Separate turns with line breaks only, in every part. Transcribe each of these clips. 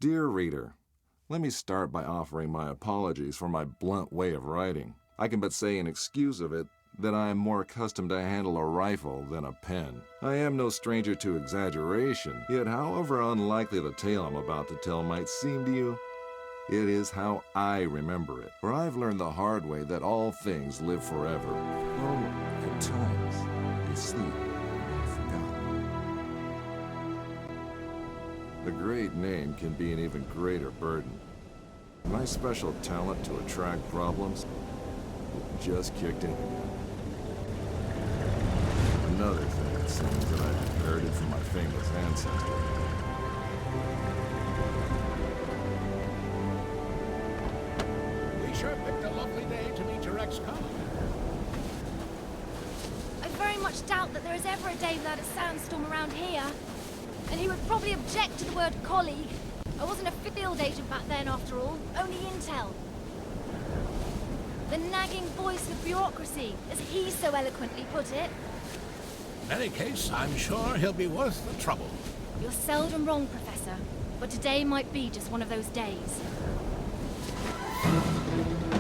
Dear reader, let me start by offering my apologies for my blunt way of writing. I can but say in excuse of it that I am more accustomed to handle a rifle than a pen. I am no stranger to exaggeration, yet however unlikely the tale I'm about to tell might seem to you, it is how I remember it. For I've learned the hard way that all things live forever. Oh, at times, they sleep and forgotten. A great name can be an even greater burden. My special talent to attract problems just kicked in again. Another thing, it seems, that I've inherited from my famous ancestor.
We sure picked a lovely day to meet your ex-con.
I very much doubt that there is ever a day without a sandstorm around here. And he would probably object to the word colleague. I wasn't a field agent back then, after all. Only intel. The nagging voice of bureaucracy, as he so eloquently put it.
In any case, I'm sure he'll be worth the trouble.
You're seldom wrong, Professor. But today might be just one of those days.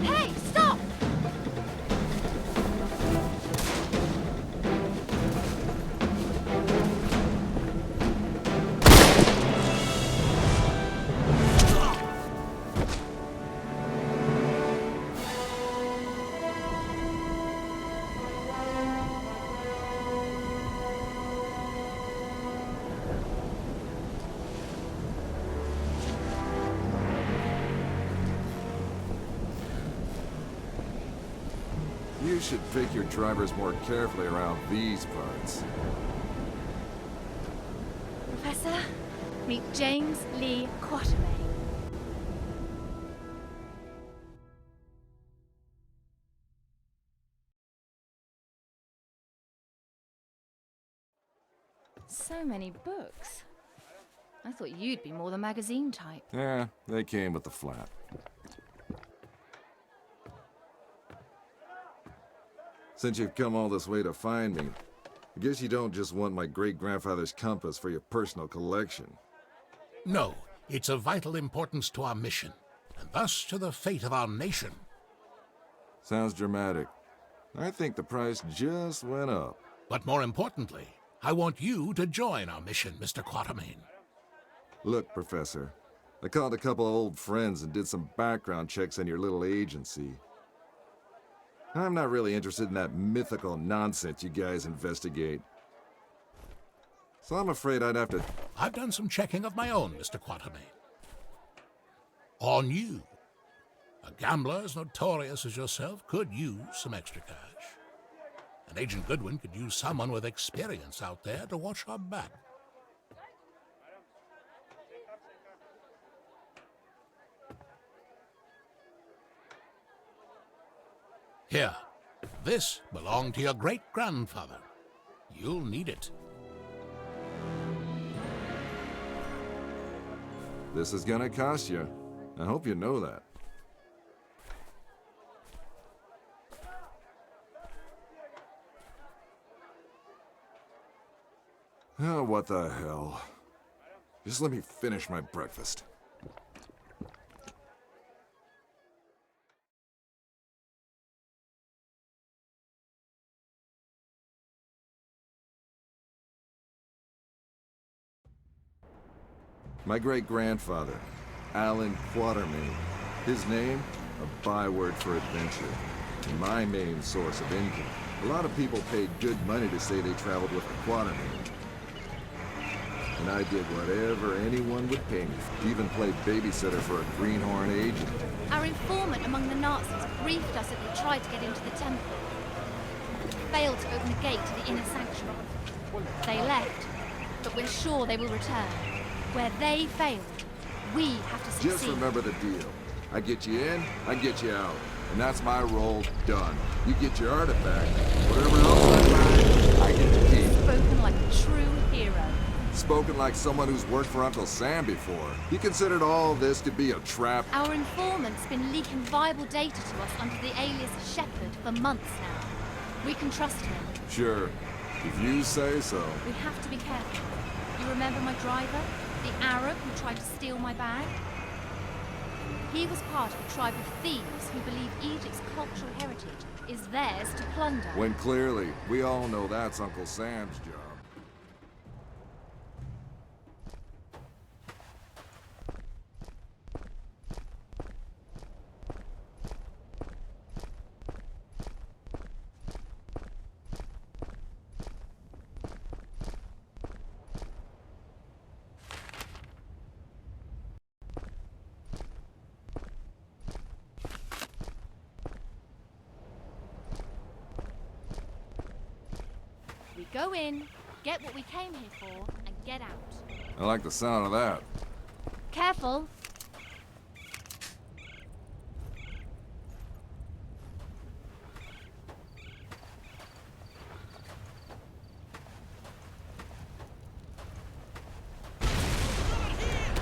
Hey, stop!
You should pick your drivers more carefully around these parts.
Professor, meet James Lee Quatermain. So many books. I thought you'd be more the magazine type.
Yeah, they came with the flat. Since you've come all this way to find me, I guess you don't just want my great-grandfather's compass for your personal collection.
No, it's of vital importance to our mission, and thus to the fate of our nation.
Sounds dramatic. I think the price just went up.
But more importantly, I want you to join our mission, Mr. Quatermain.
Look, Professor, I called a couple of old friends and did some background checks on your little agency. I'm not really interested in that mythical nonsense you guys investigate. So I'm afraid I'd have to...
I've done some checking of my own, Mr. Quatermain. On you. A gambler as notorious as yourself could use some extra cash. And Agent Goodwin could use someone with experience out there to watch our back. Here, this belonged to your great-grandfather. You'll need it.
This is gonna cost you. I hope you know that. Oh, what the hell. Just let me finish my breakfast. My great-grandfather, Allan Quatermain. His name, a byword for adventure, and my main source of income. A lot of people paid good money to say they traveled with a Quatermain. And I did whatever anyone would pay me, even played babysitter for a greenhorn agent.
Our informant among the Nazis briefed us that they tried to get into the temple. Failed to open the gate to the inner sanctuary. They left, but we're sure they will return. Where they failed, we have to succeed.
Just remember the deal. I get you in, I get you out. And that's my role done. You get your artifact. Whatever else I find, I get to keep.
Spoken like a true hero.
Spoken like someone who's worked for Uncle Sam before. He considered all this to be a trap.
Our informant's been leaking viable data to us under the alias Shepherd for months now. We can trust him.
Sure. If you say so.
We have to be careful. You remember my driver? The Arab who tried to steal my bag? He was part of a tribe of thieves who believe Egypt's cultural heritage is theirs to plunder.
When clearly, we all know that's Uncle Sam's job.
We go in, get what we came here for, and get out.
I like the sound of that.
Careful!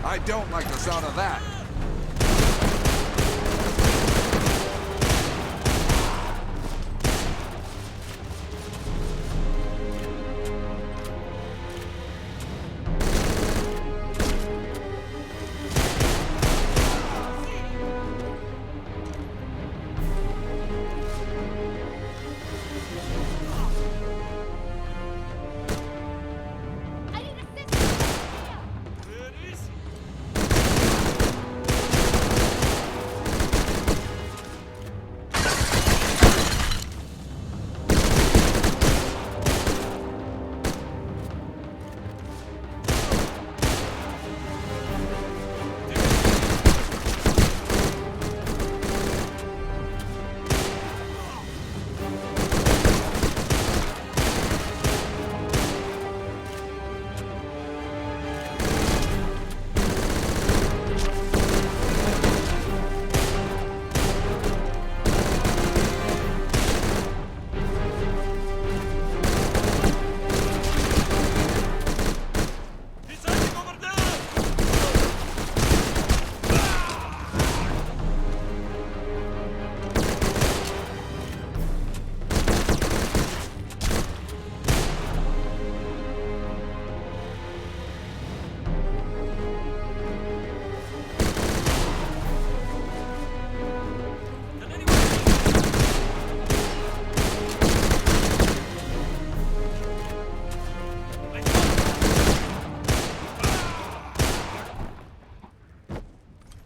I don't like the sound of that.
I need assistance here!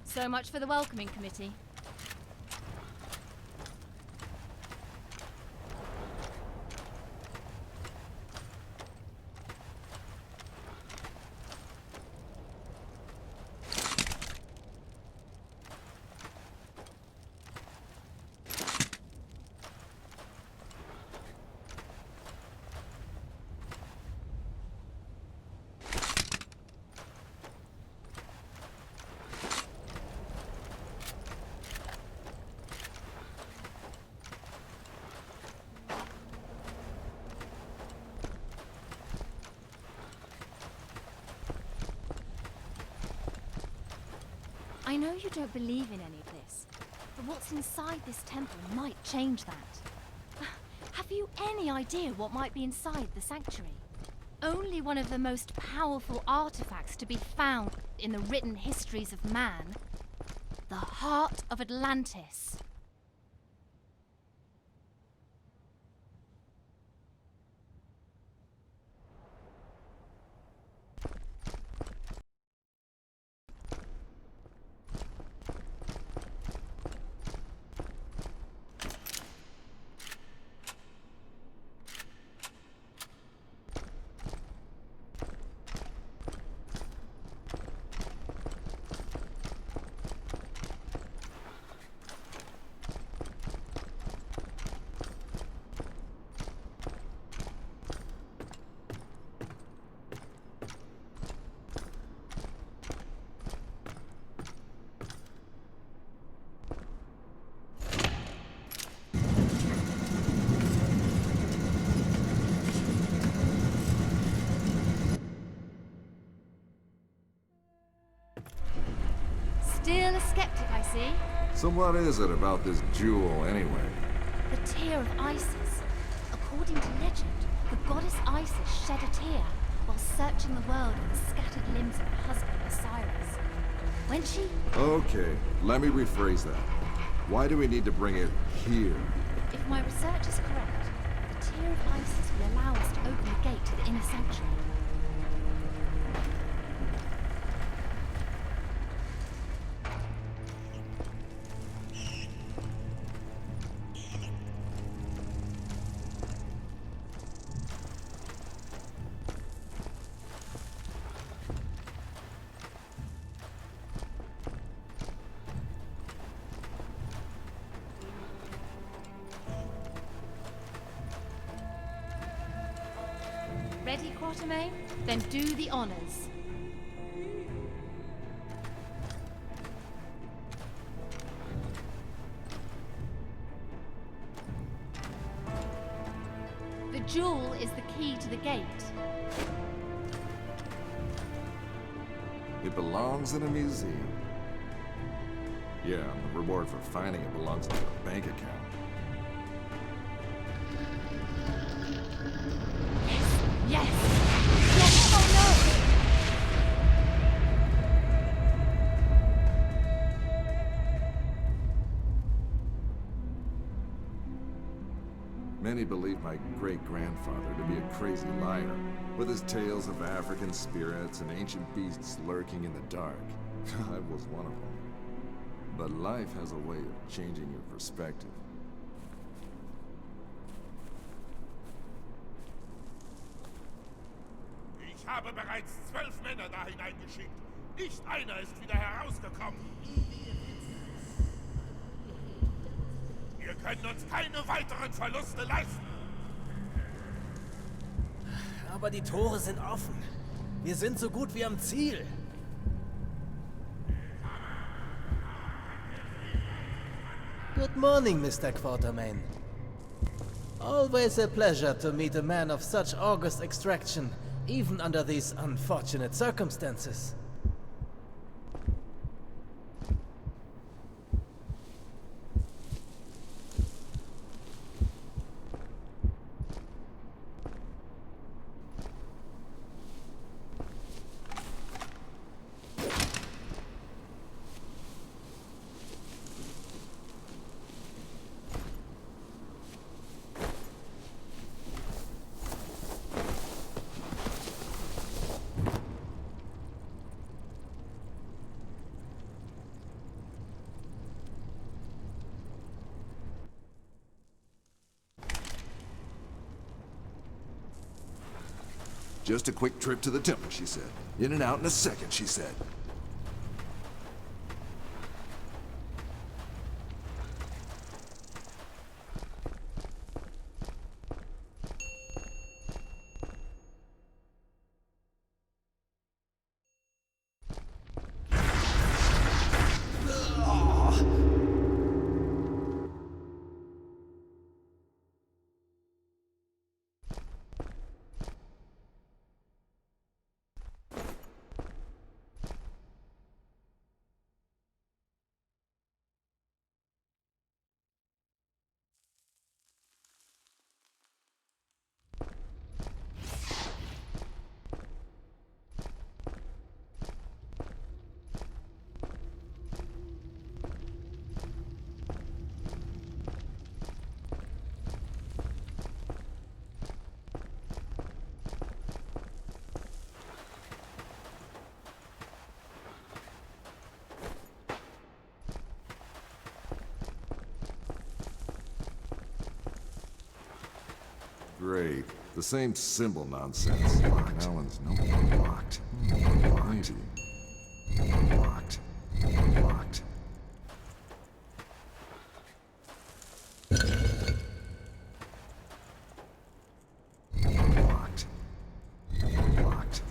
So much for the welcoming committee. I know you don't believe in any of this, but what's inside this temple might change that. Have you any idea what might be inside the sanctuary? Only one of the most powerful artifacts to be found in the written histories of man, the heart of Atlantis. Still a skeptic, I see.
So what is it about this jewel, anyway?
The tear of Isis. According to legend, the goddess Isis shed a tear while searching the world for the scattered limbs of her husband, Osiris. When she...
Okay, let me rephrase that. Why do we need to bring it here?
If my research is correct, the Tear of Isis will allow us to open the gate to the inner sanctuary. Ready, Quatermain? Then do the honors. The jewel is the key to the gate.
It belongs in a museum. Yeah, and the reward for finding it belongs to a bank account.
Yes! Yes! Oh no!
Many believe my great-grandfather to be a crazy liar, with his tales of African spirits and ancient beasts lurking in the dark. I was one of them. But life has a way of changing your perspective.
Ich habe bereits 12 Männer da hineingeschickt. Nicht einer ist wieder herausgekommen. Wir können uns keine weiteren Verluste leisten.
Aber die Tore sind offen. Wir sind so gut wie am Ziel. Good morning, Mr. Quatermain. Always a pleasure to meet a man of such august extraction, even under these unfortunate circumstances.
Just a quick trip to the temple, she said. In and out in a second, she said. Great. The same symbol nonsense. Locked. Allan's notebook locked. Locked. Locked. Locked. Locked. Locked.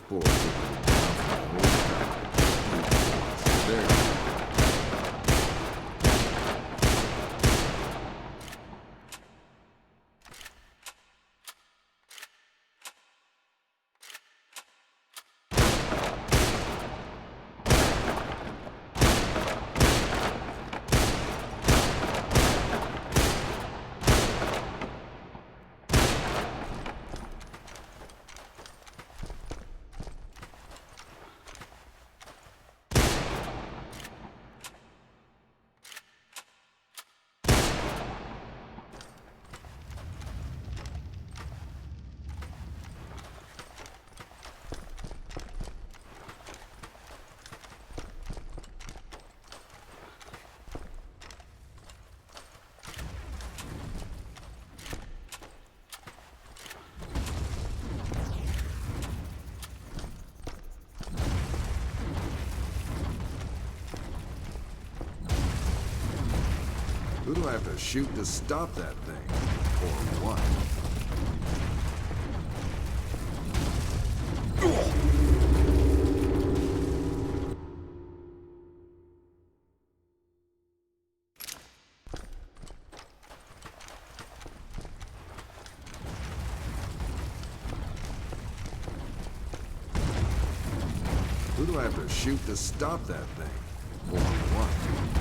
those boys. There. Who do I have to shoot to stop that thing? Or what? Who do I have to shoot to stop that thing? Or what?